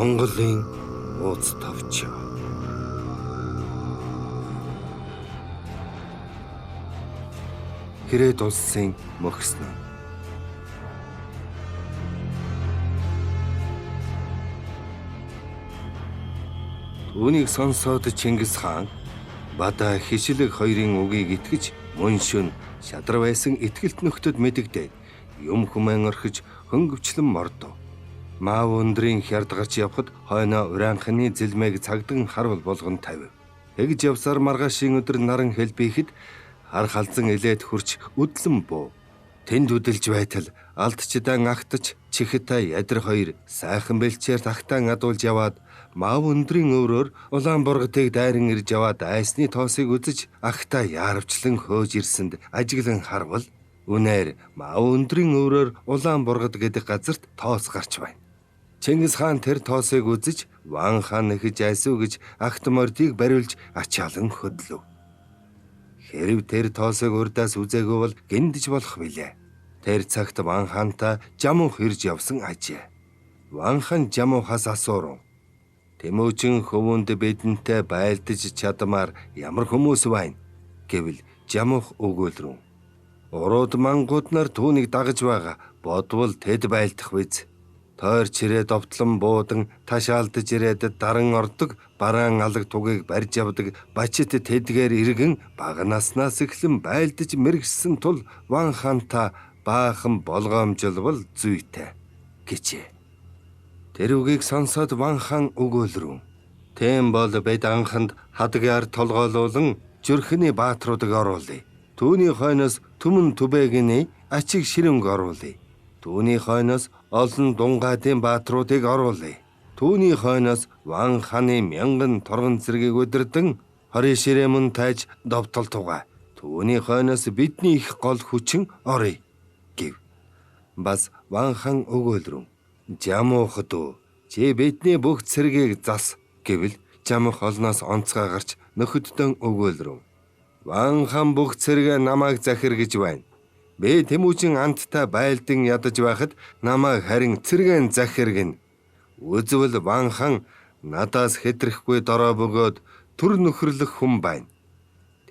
Монголын ууц товч. Хэрээд улсын мөхсөн. Түүнийг сонсоод Чингис хаан Бада Хишилэг хоёрын үгийг итгэж мөн шөнө шадар байсан итгэлт нөхдөд мэдэгдээд юм хүмэн орхиж хөнгөвчлэн мордов. Маав өндрийн хярд гарч явхад хойноо ураанхны зэлмээг цагдан харвал болгон тавив. Тэгж явсаар маргаашийн өдөр наран хэлбихэд хар халзан илээд хурч үдлэн буу. Тэнд үдэлж байтал алдчдаан агтаж чихэтэй ядар хоёр сайхан бэлчээр тагтаан адуулж яваад Маав өндрийн өврөөр улаан бургатыг дайран ирж яваад айсны тоосыг үзэж ахта яарвчлан хөөж ирсэнд ажиглан харвал үнээр Маав өндрийн өврөөр улаан бургад гэдэг газарт тоос гарч байна. Чингис хаан тэр тоосыг үзэж Ван хаан нэхэж айсуу гэж агт мордыг бариулж ачаалан хөдлөв. Хэрв тэр тоосыг урдаас үзээгүй бол гиндэж болох билээ. Тэр цагт Ван хаантай жамуух ирж явсан ажээ. Ван хаан жамуухаас асуурав. Тэмүүжин хөвөнд бидэнтэй байлдаж чадмаар ямар хүмүүс байна гэвэл жамуух өгөөлрөв. Урууд мангууд нар түүнийг дагаж байгаа бодвол тэд байлдах биз. Тойр чирээ довтлон буудан ташаалдаж ирээд даран ордог бараан алаг тугийг барьж явдаг бачит тэдгээр иргэн бага наснаас эхлэн байлдаж мэрэгсэн тул Ван хаанта баахан болгоомжлбол зүйтэй гэжээ. Тэр үгийг сонсоод Ван хаан өгөөлрөв. Тэм бол бид анханд хадгаар толгойлуулан зүрхний баатруудыг оруулъя. Түүний хойноос түмэн түбэгний ачиг ширэнг оруулъя. Түүний хойноос олон дунгаадын баатруудыг оруулъя. Түүний хойноос Ван хааны 1000 торгон цэргийг удирдан хорийн ширэмэн тайж довтол тугай. Түүний хойноос бидний их гол хүчин оръё гэв. Бас Ван хаан өгөөлрөв. Жамуух дөө чи бидний бүх цэргийг зас гэвэл жамуух олноос онцгой гарч нөхөддөн өгөөлрөв. Ван хаан бүх цэргээ намайг захиргэж байна. Би Тэмүүжин анттай байлдан ядаж байхад намайг харин цэргэн захиргэн. Үзвэл Ван хаан надаас хэтрэхгүй дорой бөгөөд төр нөхөрлөх хүн байна.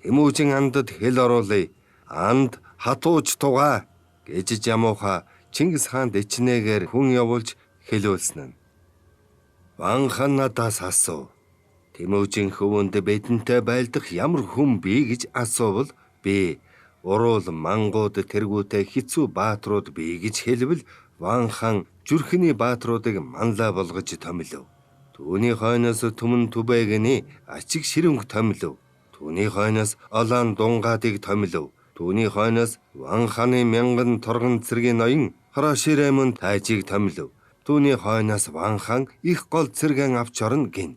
Тэмүүжин андад хэл оруулъя. Анд хатууж тугаа гэж жамууха Чингис хаанд ичнээгээр хүн явуулж хэлүүлсэн нь. Ван хаан надаас асуув. Тэмүүжин хөвөнд бидэнтэй байлдах ямар хүн бий гэж асуувал би уруул мангууд тэргүүтэй хэцүү баатрууд бий гэж хэлвэл Ван хаан зүрхний баатруудыг манлай болгож томилов. Түүний хойноос түмэн түбэгний ачиг ширэнг томилов. Түүний хойноос олаан дунгаадыг томилов. Түүний хойноос Ван хааны 1000 торгон цэргийн ноён Хароширемын тайжийг томилов. Түүний хойноос Ван хаан их гол цэргэн авч орно гин.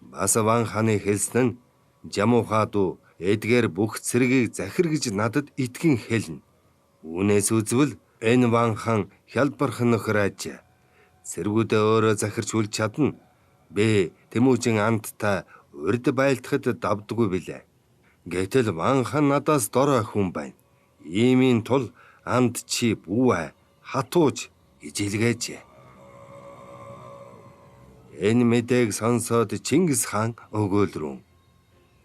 Бас Ван хааны хэлсэн нь жамуухаа дүү эдгээр бүх цэргийг захиргэж надад итгэн хэлнэ. Үүнээс үзвэл энэ Ван хаан хялбархан нөхөр аж. Цэргүүдээ өөрөө захирч үл чадна. Би Тэмүүжин анттай урд байлдахад давдгүй билээ. Гэтэл Ван хаан надаас дорой хүн байна. Иймийн тул анд чи бүү хатууж гэж илгээжээ. Энэ мэдээг сонсоод Чингис хаан өгөөлрөв.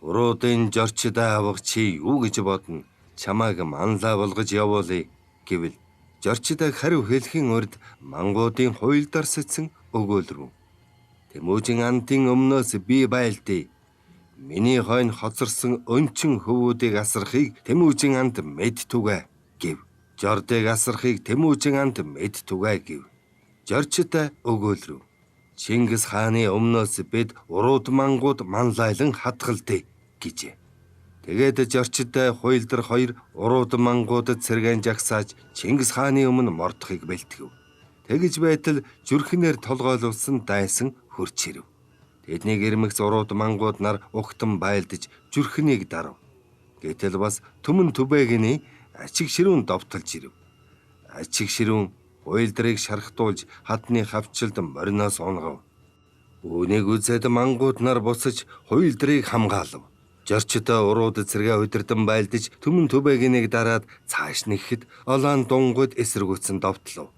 Уруудын жорчдаа авах чи юу гэж бодно? Чамайг манлай болгож явуулъя гэвэл жорчдаг хариу хэлхийн урд мангуудын хуйлдар сэтсэн өгөөлрөв. Тэмүүжин антын өмнөөс би байлдъя. Миний хойно хоцорсон өнчин хөвүүдийг асрахыг Тэмүүжин ант мэд түгэ гэв. Жордыг асрахыг Тэмүүжин ант мэд түгэ гэв. Жорчтой өгөөлрөв. Чингис хааны өмнөөс бид урууд мангууд манлайлан хатгалдъя гэжээ. Тэгээд жорчтой хуйлдар хоёр урууд мангуудад цэргэн жагсааж Чингис хааны өмнө мордохыг бэлтгэв. Тэгж байтал зүрхнээр толгойлуулсан дайсан хурч ирэв. Тэднийг ирмэгц урууд мангууд нар угтан байлдаж зүрхнийг дарав. Гэтэл бас түмэн түбэгний ачиг ширүүн довтолж ирэв. Ачиг ширүүн хуйлдрыг шархтуулж хадны хавчилд мориноос унгав. Үүнийг үзээд мангууд нар буцаж хуйлдрыг хамгаалав. Жорчтой урууд цэргээ удирдан байлдаж түмэн түбэгнийг дараад цааш нэхэд олаан дунгууд эсэргүүцэн довтлов.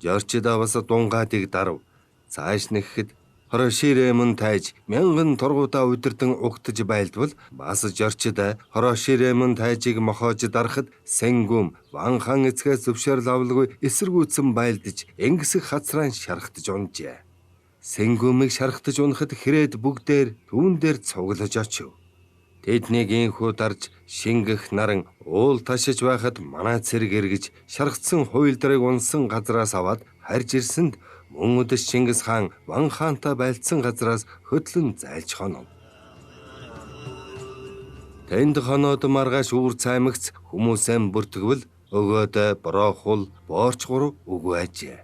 Жорчдоо бас дунгаадыг дарав. Цааш нэхэд Хороширэм тайж мянган торгуудаа удирдан угтаж байлдвал бас жорчид Хороширэм тайжийг мохоож дарахад Сэнгүм Ван хаан эцгээс зөвшөөрөл авалгүй эсэргүүцэн байлдаж энгисэх хацраан шархтаж унжээ. Сэнгүмийг шархтаж унахад хэрээд бүгдээр түүн дээр цуглаж очив. Тэднийг инхүү дарж шингэх наран уул ташиж байхад манай цэрэг эргэж шархтсан хуйлдрыг унсан газраас аваад харж ирсэнд мөн өдөс Чингис хаан Ван хаантай байлдсан газраас хөдлөн зайлж хонов. Тэнд хоноод маргааш үүр цаймагц хүмүүсээ бүртгэвэл өгөөдөө Борохул боорч гурав өгөө ажээ.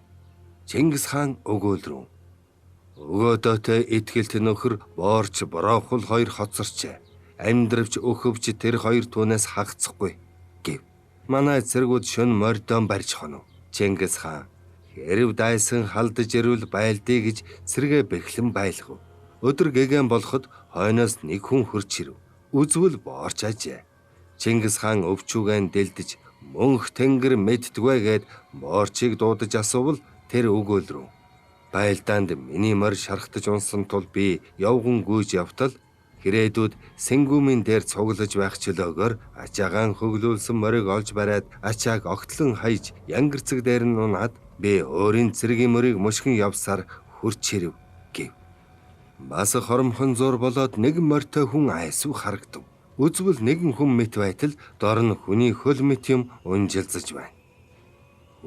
Чингис хаан өгөөлрөв. Өгөөдөөтэй итгэлт нөхөр боорч Борохул хоёр хоцорчээ. Амьдравч өхөвч тэр хоёр түүнээс хагацхгүй гэв. Манай цэргүүд шөнө мордон барьж хонов. Чингис хаан хэрв дайсан халдаж ирвэл байлдъя гэж цэргээ бэхлэн байлгав. Өдөр гэгэн болоход хойноос нэг хүн хурж ирэв. Үзвэл боорч ажээ. Чингис хаан өвчүүгэн дэлдэж мөнх тэнгэр мэддгвэ гэд боорчийг дуудаж асуувал тэр өгөөлрөв. Байлдаанд миний морь шархтаж унсан тул би явган гүйж явтал хэрээдүүд Сэнгүмийн дээр цуглаж байх чөлөөгөөр ачаагаан хөглүүлсэн морийг олж бариад ачааг огтлон хаяж янгэрцэг дээр нь унаад би өөрийн цэргийн морийг мушгин явсаар хурч ирэв гэв. Бас хоромхон зур болоод нэг морьтой хүн айсв харагдав. Үзвэл нэгэн хүн мэт байтал дор нь хүний хөл мэт юм унжилзаж байна.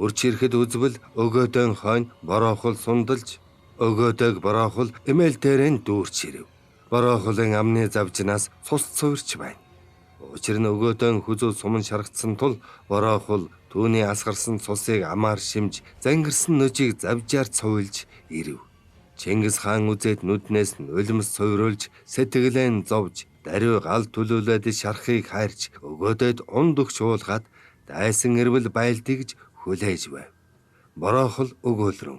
Урч ирэхэд үзвэл өгөөдөн хойно Борохул сундалж өгөөдөг Борохул эмээл дээрэн дүүрч ирэв. Борохулын амны завжнаас цус цувирч байна. Учир нь өгөөдөн хүзүү суман шаргацсан тул Борохул түүний асгарсан цусыг амаар шимж зангирсан нөжийг завжаар цуйлж ирэв. Чингис хаан үзээд нүднээс нь улимс цувруулж сэтгэлэн зовж даруй гал төлөөлөд шархыг хайрч өгөөдөд унд өгч уулгаад дайсан ирвэл байлдъя гэж хүлээж байв. Борохул өгөөлрөв.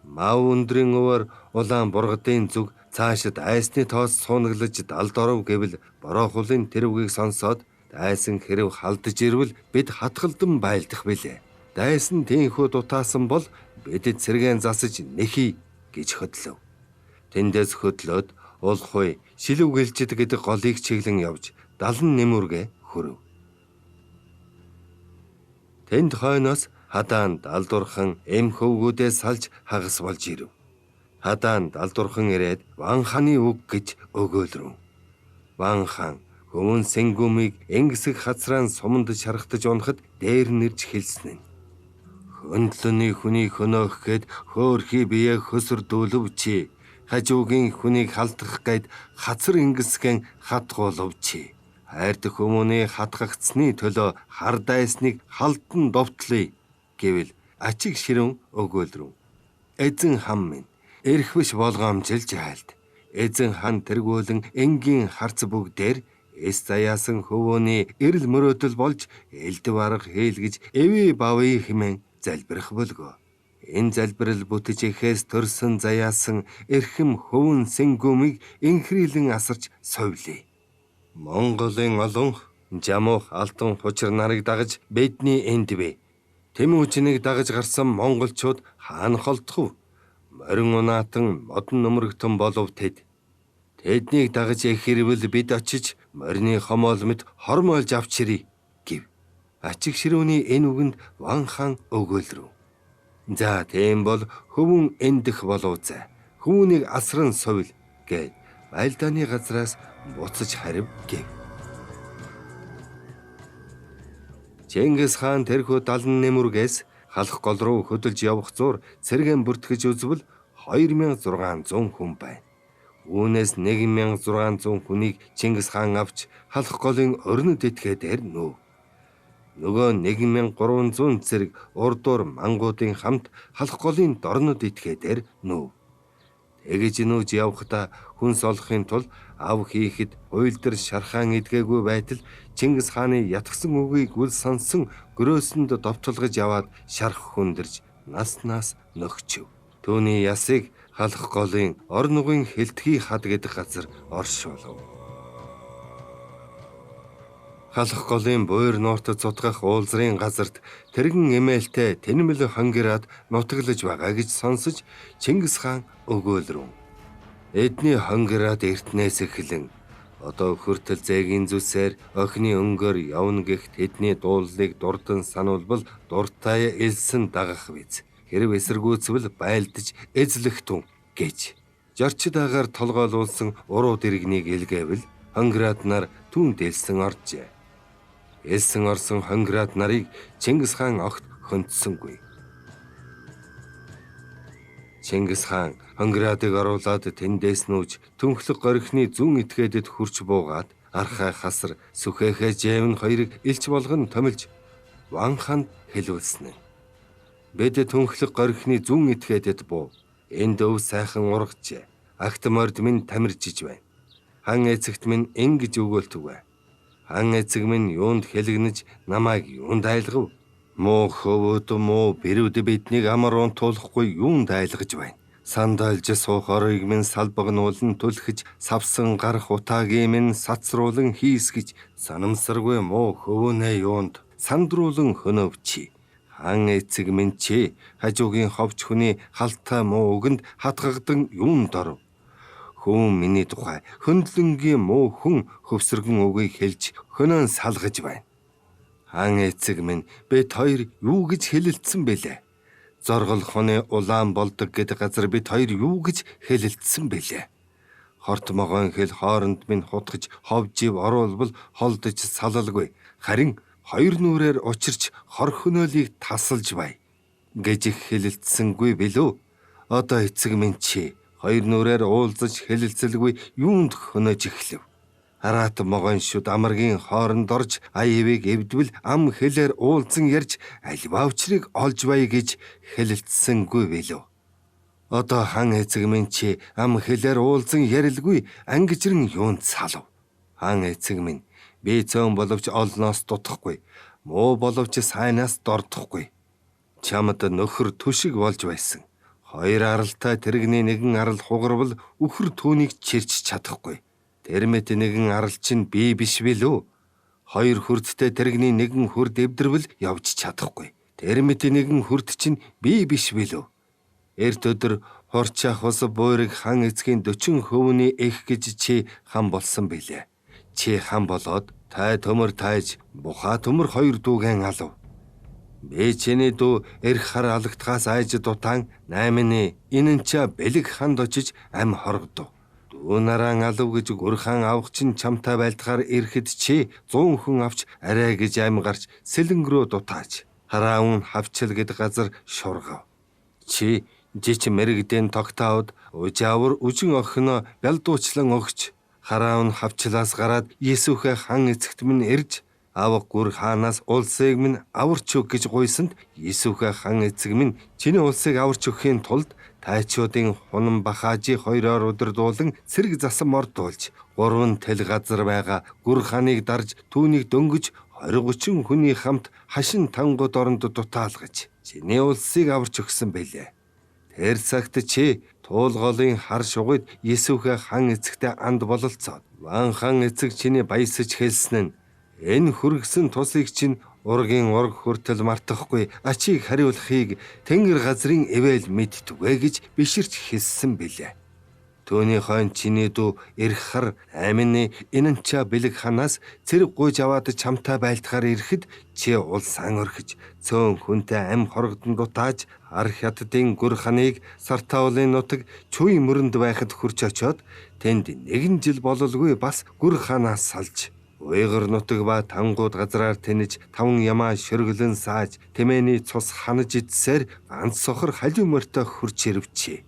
Мав өндрийн өвөр улаан бургадын зүг цаашид айсны тоос суунаглаж далд оров гэвэл Борохулын тэр үгийг сонсоод дайсан хэрв халдаж ирвэл бид хатгалдан байлдах билээ. Дайсан тийхүү дутаасан бол бидэд цэргэн засаж нэхий гэж хөдлөв. Тэндээс хөдлөөд улхуй шилэв гэлжид гэдэг голыг чиглэн явж 70 нэмүргэ хүрв. Тэнд хойноос Хадаан далдурхан эм хөвгүүдээс салж хагас болж ирэв. Хадаан далдурхан ирээд Ван хааны үг гэж өгөөлрөв. Ван хаан хөвөн Сэнгүмийг энгисэх хацраан суманд шархтаж унахад дээр нэрж хэлсэн нь. Хөндлөний хүний хөнөөх гээд хөөрхий бие хөсөрдүүлв чи. Хажуугийн хүнийг халтгах гээд хацар ингэсгэн хатгуулв чи. Хайрдах хүмүүний хатгагдсны төлөө хар дайсныг халдан довтлъя гэвэл ачиг ширүүн өгөөлрөв. Эзэн хам минь эрхвш болгоомжилж айлд. Эзэн хан тэргүүлэн энгийн харц бүгдээр эс заяасан хөвөөний эрэл мөрөөдөл болж элдв арга хийлгэж эви бавы хэмээн залбирах болго. Энэ залбирал бүтэж ихээс төрсөн заяасан эрхэм хөвөн Сэнгүмийг инхрийлэн асарч совлие. Монголын олон жамуух алтан хучир нарыг дагаж бидний энд бай. Тэмүжнийг дагаж гарсан монголчууд хаана холдох вэ? Морин унаатан модон нөмрөгтөн болов тэд. Тэднийг дагаж ихэрвэл бид очиж морины хомоол мэт хормойлж авчирий гэв. Ачиг ширүүний энэ үгэнд Ван хаан өгөөлрөв. За тийм бол хөвөн эндэх болоозай. Хөвөнийг асран совил гэд байлдааны газраас буцаж харив гэв. Чингис хаан тэрхүү 70 нэмүргээс халах гол руу хөдөлж явах зур цэргэн бүртгэж үзвэл 2600 хүн байна. Үүнээс 1600 хүнийг Чингис хаан авч халах голын орнод этгээд нөөв. Нөгөө 1300 цэрэг урдуур мангуудын хамт халах голын дорнод этгээд нөөв. Тэгэж нүүж явхдаа хүнс олохын тулд ав хийхэд уйлдэр шархаан идгээгүй байтал Чингис хааны ятгсан үгийг үл сонсон гөрөөсөнд довтолгож яваад шарх хүндэрж наснаас нөхчөв. Түүний ясыг халах голын ор нугын хилтгий хад гэдэг газар оршуулв. Халах голын буур нууртад цутгах уулзрын газарт тэргэн эмээлтэй тэнэмэл хонгираад нутаглаж байгаа гэж сонсож Чингис хаан өгөөлрөв. Эдний хонгираад эртнээс эхлэн одоо хүртэл зээгийн зүсээр охины өнгөөр явна гэх тэдний дуулыг дурдан сануулбал дуртай элсэн дагах биз. Хэрв эсэргүүцвэл байлдаж эзлэх тун гэж. Жарчид агаар толгойлуулсан уруу дэргэнийг илгээвэл хонгираад нар түүнд элсэн оржээ. Элсэн орсон хонгираад нарыг Чингис хаан огт хөндсөнгүй. Чингис хаан хонгираадыг оруулаад тэндээс нүүж түнхлэг горхины зүүн этгээдэд хурч буугаад архай хасар сүхэхэ жэвн хоёрыг илч болгон томилж Ван хаанд хэлүүлсэн. Бид түнхлэг горхины зүүн этгээдэд буу. Энд өв сайхан ургажээ. Агт морд минь тамиржиж байна. Хан эцэгт минь ингэж өгөөлтөв. Хан эцэг минь юунд хэлэгнэж намайг юунд айлгав? Муу хөвөд муу бэрүүд биднийг амар унтуулахгүй юунд айлгаж байна. Сандалж суух орыг минь салбагнуулан түлхэж савсан гарах утаагийн минь сацруулан хийсгэж санамсаргүй муу хөвөнэ юунд сандруулан хөнөвчи. Хан эцэг минь чи хажуугийн ховч хүний халтай муу өгөнд хатгагдан юунд оров? Хүн миний тухай хөндлөнгийн муу хүн хөвсөргөн үгийг хэлж хөнөөн салгаж байна. Хан эцэг минь бид хоёр юу гэж хэлэлцсэн бэлээ? Зоргол хоны улаан болдог гэдэг газар бид хоёр юу гэж хэлэлцсэн бэлээ? Хорт могоон хэл хооронд минь хутгаж ховжив оруулбал холдож салалгүй. Харин хоёр нүрээр учирч хор хөнөөлийг тасалж бай гэж хэлэлцсэнгүй билүү? Одоо эцэг минь чи хоёр нүрээр уулзаж хэлэлцэлгүй юунд хөнөөж эхлэв? Хараат могоон шүд амаргийн хооронд орж аяавыг эвдвэл ам хэлээр уулзан ярьж альваучрыг олж бай гэж хэлэлцсэнгүй билүү? Одоо хан эцэг минь чи ам хэлээр уулзан ярилгүй ангижрэн юунд салав? Хан эцэг минь би цөөн боловч олноос дутахгүй, муу боловч сайнаас дордохгүй. Чамд нөхөр түшиг болж байсан. Хоёр аралтай тэрэгний нэгэн арал хугарвал үхэр түүнийг чирч чадахгүй. Тэрмэт нэгэн арал чинь би биш билүү? Хоёр хүрдтэй тэрэгний нэгэн хүрд эвдэрвэл явж чадахгүй. Тэрмэт нэгэн хүрд чинь би биш билүү? Эрт өдөр хорчаах ус буйрыг хан эцгийн 40 хөвөний эх гэж чи хан болсон билээ. Чи хан болоод тай төмөр тайж бухаа төмөр хоёр дүүгэн алав. Би чиний дүү эрх хар алагдхаас айж дутаан 8-ны инэнча бэлэг ханд очиж ам хоргодов. Дүү нараа алав гэж гүрхан авах чинь чамтай байлдахаар ирэхэд чи 100 хүн авч арай гэж ам гарч сэлэнг рүү дутааж хараун хавчил гэдэг газар шургав. Чи жич мэрэгдэн тогтоод ужаавар үжин охино бялдуучлан өгч хараун хавчлаас гараад Есүхэ хан эцэгт минь ирж авах гүр хаанаас улсыг минь аварч өг гэж гуйсанд Есүхэ хан эцэг минь чиний улсыг аварч өгөхийн тулд тайчуудын хунан бахаажи хоёроор өдөрдуулан цэрэг засан мордуулж 3 тэл газар байгаа гүр хааныг дарж түүнийг дөнгөж 20-30 хүний хамт хашин тангууд оронд дутаалгаж чиний улсыг аварч өгсөн байлээ. Тэр цагт чи туулголын хар шугуйд Есүхэ хан эцэгтэй анд бололцоод Ван хан эцэг чиний баясаж хэлсэн нь энэ хүргэсэн тусыг чинь ургийн ург хүртэл мартахгүй ачийг хариулахыг Тэнгэр газрын эвэл мэдтүгэ гэж биширч хэлсэн билээ. Төвний хойно чиний дүү эрх хар 8-ны инэнча бэлэг ханаас цэрэг гуйж аваад чамтай байлдахаар ирэхэд чи улсаан орхиж цөөн хүнтэй ам хоргодон дутааж ар хятадын гүр ханыг Сартаулын нутаг Чүй мөрөнд байхад хурж очоод тэнд 1 жил бололгүй бас гүр ханаас салж Уйгар нутаг ба тангууд газраар тэнэж 5 ямаа шөргөлөн сааж тэмээний цус ханаж идсээр ганц сохор халиу морьтой хурж ирвчээ.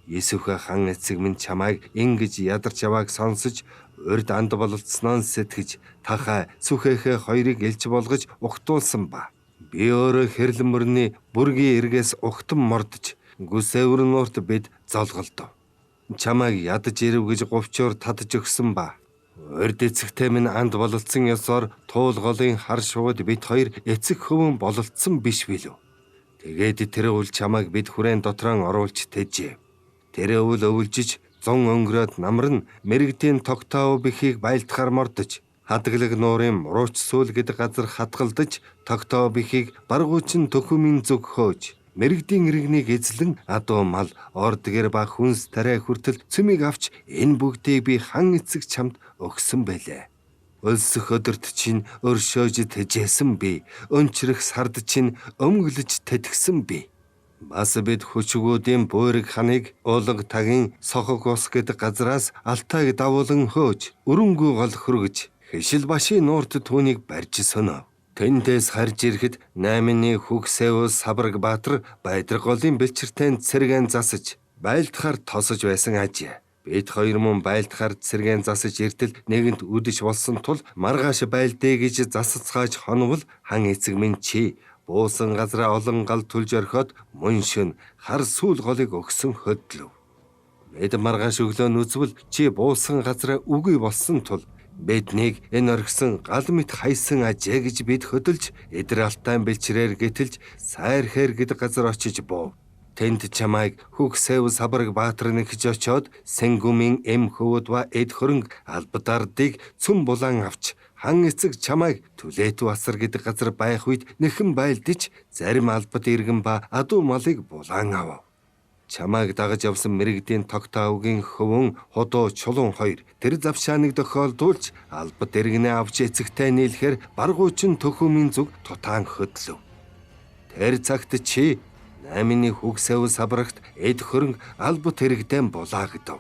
Есүхэ хан эцэг минь чамайг ингэж ядарч явааг сонсож урд анд бололцсноо сэтгэж тахаа сүхэхэ хоёрыг элж болгож ухтуулсан ба. Би өөрөө хэрлэн мөрний бүргийн эргээс ухтан мордож гүсэвэр нуурт бид золголдов. Чамайг ядаж ирэв гэж говчоор татж өгсөн ба. Урд эцэгтэй минь анд бололцсон ёсоор туулголын хар шууд бид хоёр эцэг хөвөн бололцсон биш билүү? Тэгээд тэр үл чамайг бид хүрээн дотроо оруулж тэжээ. Тэр өвөл өвөлжиж 100 өнгөрөөд намран мэрэгдийн тогтоов бихийг байлдахаар мордож хадгалаг нуурын мурууч сүүл гэдэг газар хатгалдаж тогтоов бихийг баргуучин төхөмийн зүг хөөж Мэргэдийн иргэнийг эзлэн адуу мал, ордгэр ба хүнс тариа хүртэл цөмийг авч энэ бүгдийг би хан эцэг чамд өгсөн байлээ. Өлсөх өдөрт чинь өршөөж тэжээсэн би, өнчрөх сард чинь өмгөлж тэтгсэн би. Бас бид хүчгүүдийн буйраг ханыг уулга тагийн сохог ус гэдэг газраас алтайг давуулан хөөж, өрөнгөө гол хөргөж, хишил башийн нуурт түүнийг барьж сөнөө. Тэндээс харж ирэхэд 8-ны Хүгсэвс Сабраг Баатар байдраг голын бэлчиртэн цэргэн засаж, байлдахаар тосож байсан ажээ. Бид хоёр мөн байлдахаар цэргэн засаж иртэл нэгэнт үдэж болсон тул маргааш байлдээ гэж засацгааж хонвол хан эцэг минь чи буусан газраа олон гал түлж орхиод мөн шөн хар сүүл голыг өгсөн хөдлөв. Бид маргааш өглөө нүзвэл чи буусан газраа үгүй болсон тул биднийг энэ орхисон гал мэт хайсан ажээ гэж бид хөдөлж эдэр алтайн бэлчрээр гэтэлж сайрхээр гэдэг газар очиж буув. Тэнд чамайг Хүгсэвс Сабраг Баатар нэгж очоод Сэнгүмийн эм хөвөд ба эд хөрөнгө албадардыг цөм булан авч хан эцэг чамайг Түлээт Басар гэдэг газар байх үед нэхэн байлдаж зарим албад иргэн ба адуу малыг булан авав. Чамайг дагаж явсан мэрэгдийн тогтоовгийн хөвөн худуу чулуун хоёр тэр завшааныг тохиолдуулж албад иргэнээ авч эцэгтэй нийлэхээр баргуучин төхөмийн зүг тутаан хөдлөв. Тэр цагт чи 8-ны Хүгсэвс Сабрагт эд хөрөнгө албад иргэдэн булаагдав.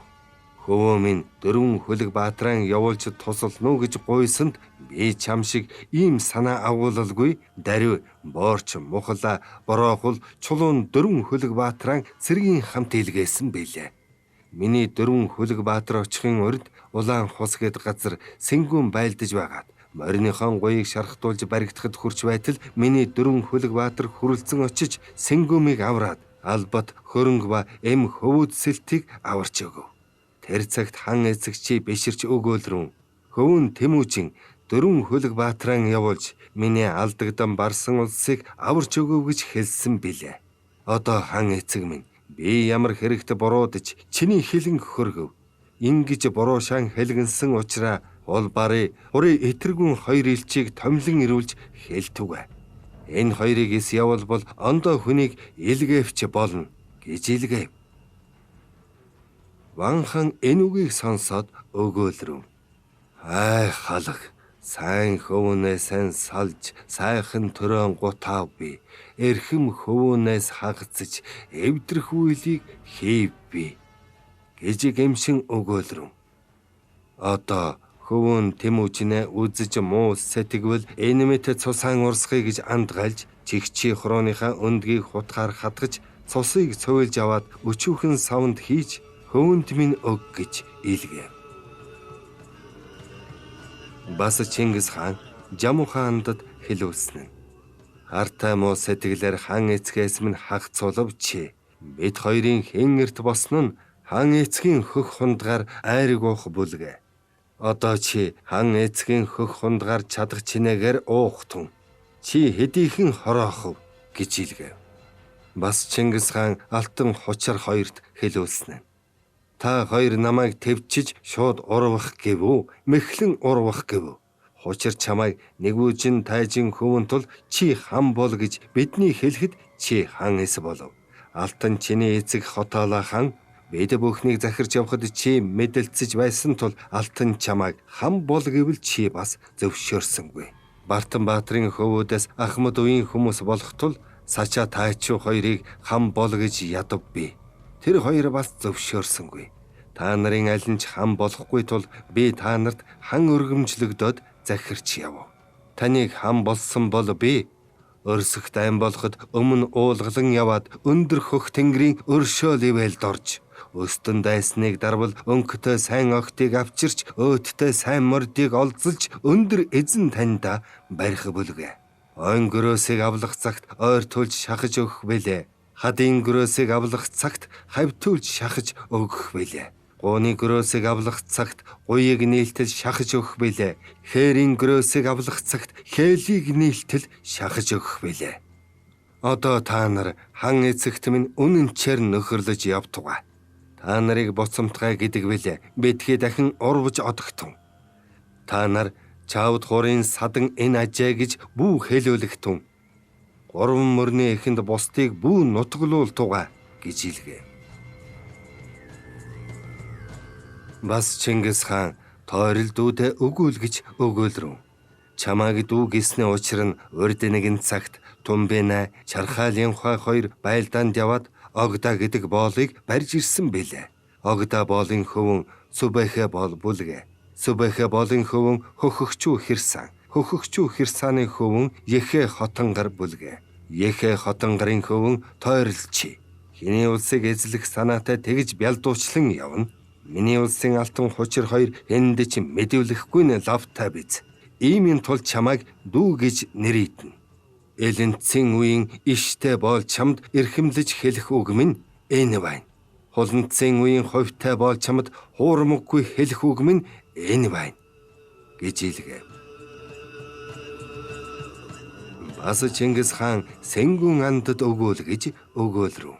Хөвөө минь 4 хөлөг баатран явуулж тусална уу гэж гуйсанд би чам шиг ийм санаа агуулалгүй даруй боорч мухала бороохол чулуун 4 хөлөг баатран цэргийн хамт илгээсэн билээ. Миний 4 хөлөг баатар очихын урд улаан хус гэд газар Сэнгүн байлдаж байгаад мориныхон гоёыг шархтуулж баригдахад хүрч байтал миний 4 хөлөг баатар хүрэлцэн очиж Сэнгүмийг авраад албат хөрөнгө ба эм хөвөд сэлтийг аварч өгөв. Тэр цагт хан эцэг чи биширч өгөөлрөн хөвөн Тэмүүжин 4 хөлөг баатран явуулж миний алдагдан барсан улсыг аварч өгөв гэж хэлсэн билээ. Одоо хан эцэг минь би ямар хэрэгтэй буруудаж чиний хилэн хөргөв. Ингэж буруу шан хэлгэнсэн учраас улбари урын этэргүн хоёр элчийг томлон ирүүлж хэлтүгэ. Энэ хоёрыг эс явуулбал ондоо хүнийг илгээвч болно гэж илгээв. Ванхан энэ үгийг сонсоод өгөөлрөв. Ай халах, сайн хөвөнөөс салж, сайхан төрөн гутав би. Эрхэм хөвөнөөс хагацж, эвдрэх үйлийг хийв би. Гэж гэмшин өгөөлрөв. Одоо хөвөн Тэмүүжинэ үзэж муу сэтгэвэл энэ мэт цусаан урсхыг гэж андгайлж, чигчи хорооныхаа өндгийг хутгаар хатгаж, цусыг цуйлж аваад өчүүхэн савнд хийж хөвөнд минь өг гэж илгээв. Бас Чингис хаан Жаму хаандад хэлүүлсэн нь. Хартай муу сэтгэлээр хан эцгээс минь хагцуулав чи. Бид хоёрын хэн эрт босно нь хан эцгийн хөх хундгаар айрыг уух бүлгээ. Одоо чи хан эцгийн хөх хундгаар чадах чинээгээр уухтун. Чи хэдийхэн хороохов гэж илгээв. Бас Чингис хаан алтан хучир хоёрт хэлүүлсэн нь. Та хоёр намайг төвчиж шууд урвах гэв үү? Мэхлэн урвах гэв үү? Хучир чамайг нэгүүжин тайжин хөвөн тул чи хан бол гэж бидний хэлэхэд чи хан эс болов. Алтан чиний эцэг Хотоолоо хан бид бүхнийг захирч явахад чи мэдэлцэж байсан тул алтан чамайг хан бол гэвэл чи бас зөвшөөрсөнгүй. Бартан баатрын хөвөөдөөс Ахмад үеийн хүмүүс болох тул Сача Тайчуу хоёрыг хан бол гэж ядав би. Тэр хоёр бас зөвшөөрсөнгүй. Та нарын аль нь ч хан болохгүй тул би та нарт хан өргөмжлөгдөөд захирч яв. Таныг хан болсон бол би өрсөх дайн болоход өмнө уулгалан яваад өндөр хөх тэнгэрийн өршөөл ивэлд орж өстөн дайсныг дарвал өнгөтэй сайн огтыг авчирч өөдтэй сайн мордыг олзолж өндөр эзэн таньда барих бүлгээ. Ойн гөрөөсийг авлах цагт ойртуулж шахаж өгөх бэлээ. Хадын гөрөөсийг авлах цагт хавтуулж шахаж өгөх бэлээ. Гууны гөрөөсийг авлах цагт гуйыг нийлтэл шахаж өгөх бэлээ. Хээрийн гөрөөсийг авлах цагт хээлийг нийлтэл шахаж өгөх бэлээ. Одоо та нар хан эцэгт минь үнэнчээр нөхөрлөж явтугай. Та нарыг буцамтгай гэдэг бэлээ. Бидхий дахин урвж одогтун. Та нар чавд хурын садан энэ ажээ гэж бүү хэлүүлэгтун. 3 мөрний эхэнд бусдыг бүү нутглуул туга гэж хэлгээ. Бас Чингис хаан тойрол дүүдээ өгүүлгэж өгөөлрөв. Чамааг дүү гиснэ учир нь урд нэгэн цагт Тумбена Чархаалын хоёр байлдаанд яваад Огда гэдэг боолыг барьж ирсэн бэлээ. Огда боолын хөвөн Сүбэхэ боол бүлгээ. Сүбэхэ боолын хөвөн Хөхөгчүү Хэрсан. Хөхөгчүү Хэрсаны хөвөн Яхэ хотонгар бүлгээ. Яхэ хотонгарын хөвөн Тойролчи. Хиний улсыг эзлэх санаатай тэгж бялдуучлан явна. Миний улсын алтан хучир хоёр энд ч мэдүүлэхгүй нэ лавтай биз. Иймийн тул чамайг дүү гэж нэрийдэнэ. Элэнцийн үеийн иштэй боол чамд эрхэмлэж хэлэх үг минь энэ байна. Хуланцын үеийн ховьтой боол чамд хуурмаггүй хэлэх үг минь энэ байна гэж хэлгээ. Бас Чингис хаан Сэнгүн андад өгөөлгэж өгөөлрөв.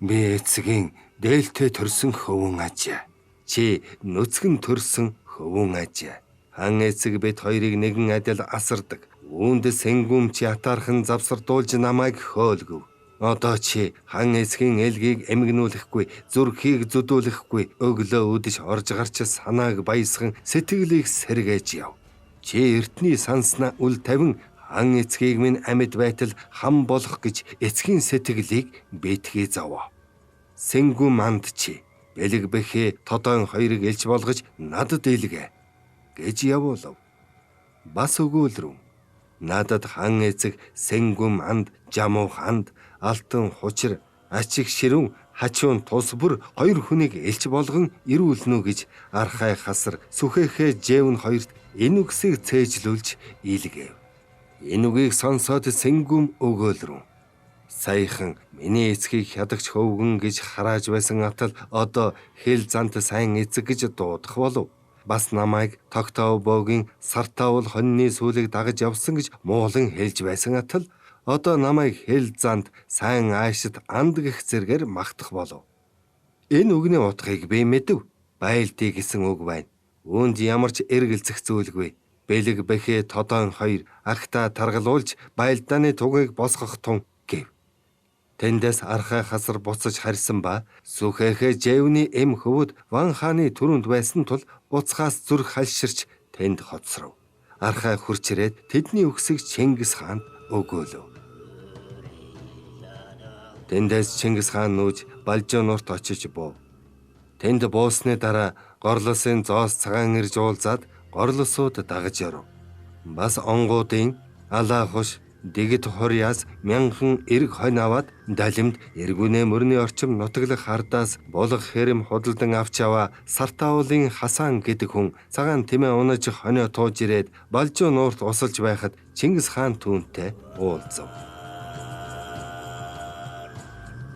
Би эцгийн дээлтэй төрсөн хөвөн ажаа. Чи нүцгэн төрсөн хөвөн ажаа. Хан эцэг бид хоёрыг нэгэн адил асардаг. Үүнд Сэнгүм чи атаархан завсардуулж намайг хөөлгөв. Одоо чи хан эцгийн элгийг эмгэнүүлэхгүй, зүрхийг зүдүүлэхгүй, өглөө үдэж орж гарч санааг баясган сэтгэлийг сэргээж яв. Чи эртний санснаа үл тавин хан эцгийг минь амьд байтал хам болох гэж эцгийн сэтгэлийг битгий заваа. Сэнгүм анд чи бэлэг бэхээ Тодон хоёрыг элч болгож надад илгээ гэж явуулав. Бас өгөөлрөв. Надад хан эцэг Сэнгүм анд, Жамуух анд, алтан хучир, ачиг ширүүн, хачуун тус бүр 2 хүнийг элч болгон ирүүлнэ гэж Архай хасар Сүхэхэ Жэвн хоёрт энэ үгсийг цээжлүүлж илгээв. Энэ үгийг сонсоод Сэнгүм өгөөлрөв. Саяхан миний эцгийг хядагч хөвгөн гэж харааж байсан атал одоо хэл зант сайн эцэг гэж дуудах болов. Бас намайг Тогтов боогийн Сартаул хоньны сүлийг дагаж явсан гэж муулан хэлж байсан атал одоо намайг хэл зант сайн аашид анд гэх зэргээр магтах болов. Энэ үгний утгыг би мэдэв. Байлдий гэсэн үг байна. Үүнд ямар ч эргэлзэх зүйлгүй. Бэлэг бэхээ Тодон хоёр архта таргалуулж байлдааны тугийг босгох тун гэв. Тэндээс Архай хасар буцаж харьсан ба Сүхэхэ Жэвний эм хөвөд Ван хааны түрүүнд байсан тул буцхаас зүрх халширч тэнд хоцров. Архай хурч ирээд тэдний үгсийг Чингис хаанд өгөөлөв. Тэндээс Чингис хаан нүүж Балжуу нурт очиж буув. Тэнд буусны дараа горлосын зоос цагаан ирж уулзаад горлосууд дагаж оров. Бас онгуудын алаа хуш дэгд хурьяас мянган эрг хонь аваад далимд эргүнээ мөрний орчим нутаглах хардаас булга хэрэм худалдан авч аваа Сартаулын Хасан гэдэг хүн цагаан тэмээ унаж хонио тууж ирээд Балжуу нуурт усалж байхад Чингис хаан түүнтэй уулзав.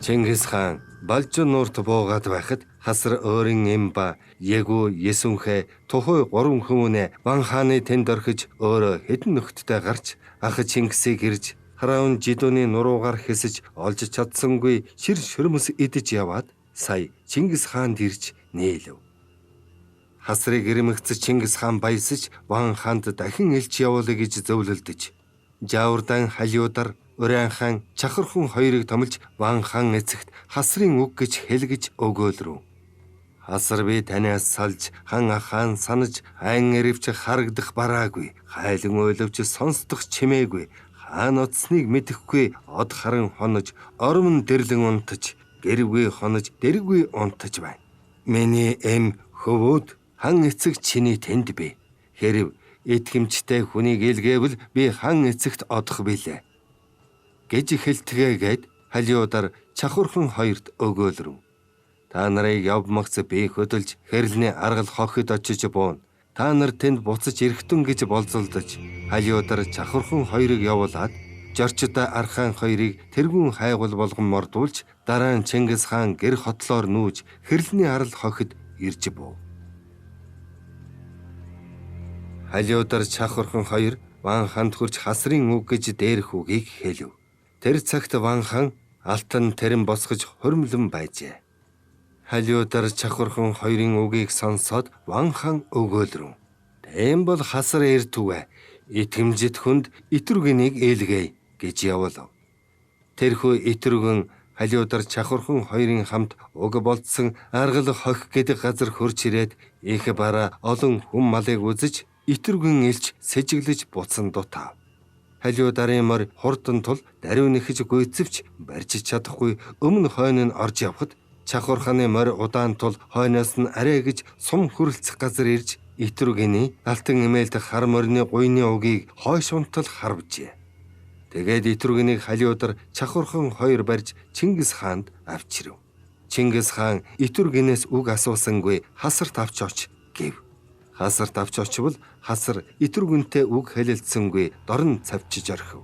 Чингис хаан Балжуу нуурт буугаад байхад хасар өөрийн эмба Ягу Есүнхэ тухай 3 хүмүүнээ Ван хааны тэнд орхиж өөрөө хэдэн нөхдөдтэй гарч ах Чингисийг ирж Хараун жидүүний нуруугаар хэсэж олж чадсангүй шир шөрмөс идэж яваад сая Чингис хаанд ирж нээлв. Хасрыг ирмэгц Чингис хаан баясаж Ван хаанд дахин элч явуулъя гэж зөвлөлдөж Жаурдан халиудар Уран хаан Чахархун хоёрыг томилж Ван хаан эцэгт хасрын үг гэж хэлгэж өгөөлрөв. Хасар би танаас салж хан ахаан санаж айн эрэвч харагдах бараагүй. Хайлан ойловч сонсдох чимээгүй. Хаан утсныг мэдэхгүй од харан хонож ормон дэрлэн унтаж гэрвгүй хонож дэрвгүй унтаж байна. Миний эм хөвөөд хан эцэг чиний тэнд бий. Хэрв итгэмжтэй хүнийг илгээвэл би хан эцэгт одох билээ гэж хэлтгээгээд халиудар Чахархан хоёрт өгөөлрөв. Та нарыг явмагц би хөдөлж хэрлний аргал хохид очиж буун. Та нар тэнд буцаж ирэхтэн гэж болзолдож халиудар Чахархан хоёрыг явуулаад Жорчда Архаан хоёрыг тэргүүн хайгуул болгон мордуулж дараа нь Чингис хаан гэр хотлоор нүүж хэрлний арал хохид ирж буув. Халиудар Чахархан хоёр Ван хаанд хурж хасрын үг гэж дээрх үгийг хэлв. Тэр цагт Ван хаан алтан тэрэн босгож хурмлан байжээ. Халиудар Чахархан хоёрын үгийг сонсоод Ван хаан өгөөлрөв. Тийм бол хасар эртүгэ итгэмжит хүнд итүргэнийг ээлгээе гэж явуулав. Тэрхүү итэргэн халиудар чахвархан хоёрын хамт уг болдсон аргал хохь гэдэг газар хурж ирээд их бараа олон хүм малыг үзэж итэргэн элч сэжиглэж буцан дутав. Халиударын морь хурдан тул даруй нэхэж гүйцэвч барьж чадахгүй өмнө хойно нь орж явхад чахварханы морь удаан тул хойноос нь арай гэж сум хүрэлцэх газар ирж итэргэний алтан эмээлт хар морины гуйны угийг хойш унтал харвжээ. Тэгээд итэргэнийг халиудар чахвархан хоёр барьж Чингис хаанд авчирв. Чингис хаан итэргэнээс үг асуусангүй хасарт авч оч гэв. Хасарт авч очвол хасар итэргэнтэй үг хэлэлцсэнгүй дорн цавчиж орхив.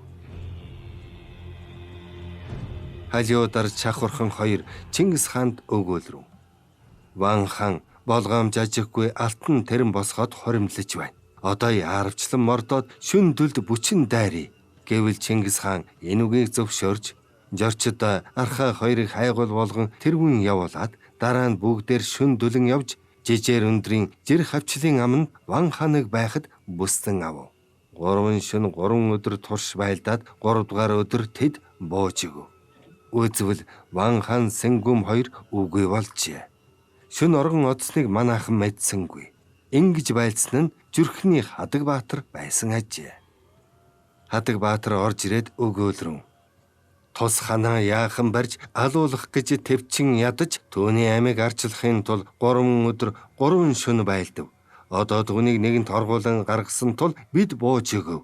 Халиудар чахвархан хоёр Чингис хаанд өгөөлрөв. Ван хаан болгоомж ажиггүй алтан тэрэн босгоод хоримлож байна. Одоо яарвчлан мордоод шүн дүлд бүчин дайрыг гэвэл Чингис хаан энэ үгийг зөвшөөрж жорчид архаа хоёрыг хайгуул болгон тэргүүн явуулаад дараа нь бүгдээр шүн дүлэн явж жижээр өндрийн жир хавчлын аманд Ван хааныг байхад бүстэн авав. 3 шөнө 3 өдөр турш байлдаад 3 дугаар өдөр тэд бууж өгөв. Үзвэл Ван хаан Сэнгүм хоёр үгүй болжээ. Шүн оргон одсныг манайхан мэдсэнгүй. Ингэж байлцсан нь зүрхний Хадаг Баатар байсан ажээ. Хадаг Баатар орж ирээд өгөөлрөв. Тус ханаа яахан барьж алуулах гэж төвчин ядаж түүний амийг арчлахын тулд 3 өдөр 3 шөнө байлдав. Одоо түүнийг нэгэнт оргуулан гаргасан тул бид бууж өгөв.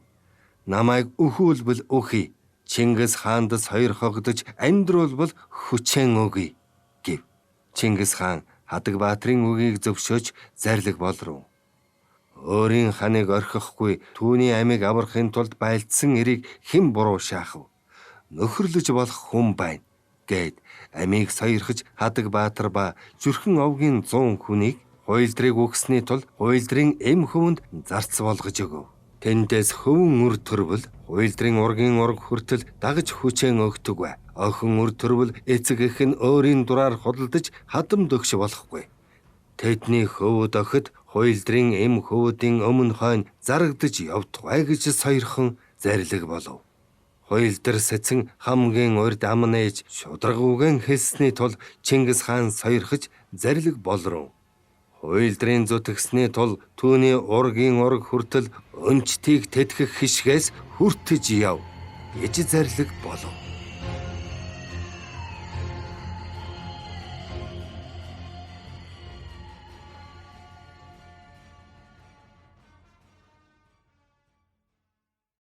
Намайг өхүүлбэл өхий. Чингис хаандас хоёр хогдож амьдруулбал хүчэн өгье гэв. Чингис хаан Хадаг Баатарын үгийг зөвшөөж зарлиг болров. Өөрийн ханыг орхихгүй түүний амийг аврахын тулд байлдсан эрийг хэн буруу шаахав? Нөхөрлөж болох хүн байна гэд амийг сойрхож Хадаг Баатар ба зүрхэн овгийн 100 хүнийг хуйлдрыг өгсөний тулд хуйлдрын эм хөвөнд зарц болгож өгөв. Тэндээс хөвөн үр төрвөл хуйлдрын ургийн ураг хүртэл дагаж хүчэн өгдөг бай. Охин үр төрвөл эцэг эх нь өөрийн дураар худалдаж хадам дөгш болохгүй. Тэдний хөвөд охид хуйлдрын эм хөвөдийн өмнө хойно зарагдаж явдгай гэж сойрхон зарлиг болов. Хуйлдар сэцэн хамгийн урд ам нээж шудраг үгэн хэлсний тул Чингис хаан сойрхож зарлиг болров. Хуйлдрын зүтгэсний тул түүний ургийн ураг хүртэл өнчтийг тэтгэх хишгээс хүртэж яв гэж зарлиг болов.